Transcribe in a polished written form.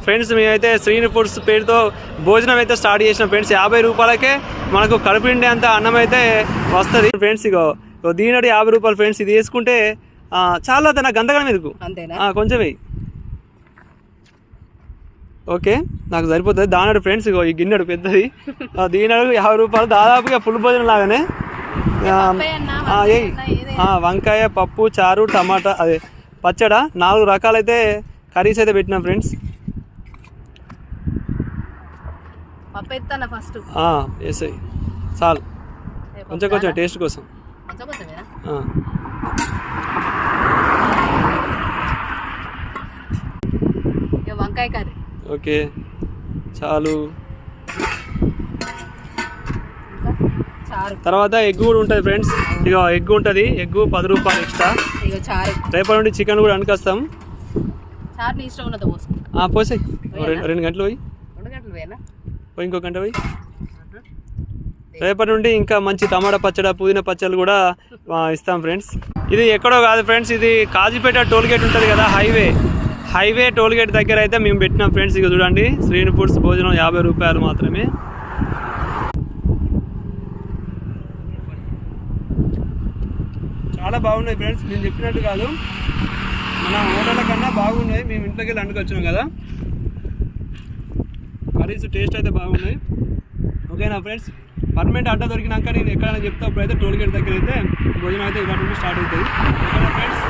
Friends మేమైతే Srini foods పేరుతో భోజనం అయితే స్టార్ట్ చేసినాం ఫ్రెండ్స్. 50 రూపాయలకే మనకు కడుపు నిండే అంత అన్నం అయితే వస్తుంది ఫ్రెండ్స్. ఇగో దీనడి 50 రూపాయలు ఫ్రెండ్స్. ఇది వేసుకుంటే చాలా నాకు గంతగా మీదకు కొంచెం వెయ్యి. ఓకే నాకు సరిపోతుంది. దానడు ఫ్రెండ్స్ ఇగో ఈ గిన్నెడు పెద్దది. దీనడు 50 రూపాయలు దాదాపుగా ఫుల్ భోజనం లాగానే. వంకాయ, పప్పు, చారు, టమాటా అదే పచ్చడా 4 రకాలైతే కర్రీస్ అయితే పెట్టినాం ఫ్రెండ్స్. వేసాయి చాలు కొంచెం కొంచెం టేస్ట్ కోసం. వంకాయ కర్రీ ఓకే చాలు. తర్వాత ఎగ్ కూడా ఉంటుంది ఫ్రెండ్స్. ఇక ఎగ్ ఉంటుంది. ఎగ్ 10 రూపాయలు ఎక్స్ట్రా. రేపటి నుండి చికెన్ కూడా అనుకొస్తాం. పోసాయి 2 గంటలు పోయి ఇంకో గంట పోయి. రేపటి నుండి ఇంకా మంచి టమాటా పచ్చడి, పుదీనా పచ్చళ్ళు కూడా ఇస్తాం ఫ్రెండ్స్. ఇది ఎక్కడో కాదు ఫ్రెండ్స్, ఇది కాజీపేట టోల్గేట్ ఉంటుంది కదా, హైవే టోల్గేట్ దగ్గర అయితే మేము పెట్టినాం ఫ్రెండ్స్. ఇక చూడండి శ్రీని ఫుడ్స్ భోజనం 50 రూపాయలు మాత్రమే. చాలా బాగున్నాయి ఫ్రెండ్స్. నేను చెప్పినట్టు కాదు, మన హోటళ్ళ కన్నా బాగున్నాయి. మేము ఇంట్లోకి వెళ్ళి వండుకొచ్చాం కదా. కర్రీస్ టేస్ట్ అయితే బాగున్నాయి. ఓకేనా ఫ్రెండ్స్. పర్మనెంట్ అడ్డా దొరికినాక నేను ఎక్కడైనా చెప్తా. అప్పుడైతే టోల్గేట్ దగ్గర అయితే భోజనం అయితే ఇవాటి నుండి స్టార్ట్ అవుతుంది. ఓకేనా ఫ్రెండ్స్.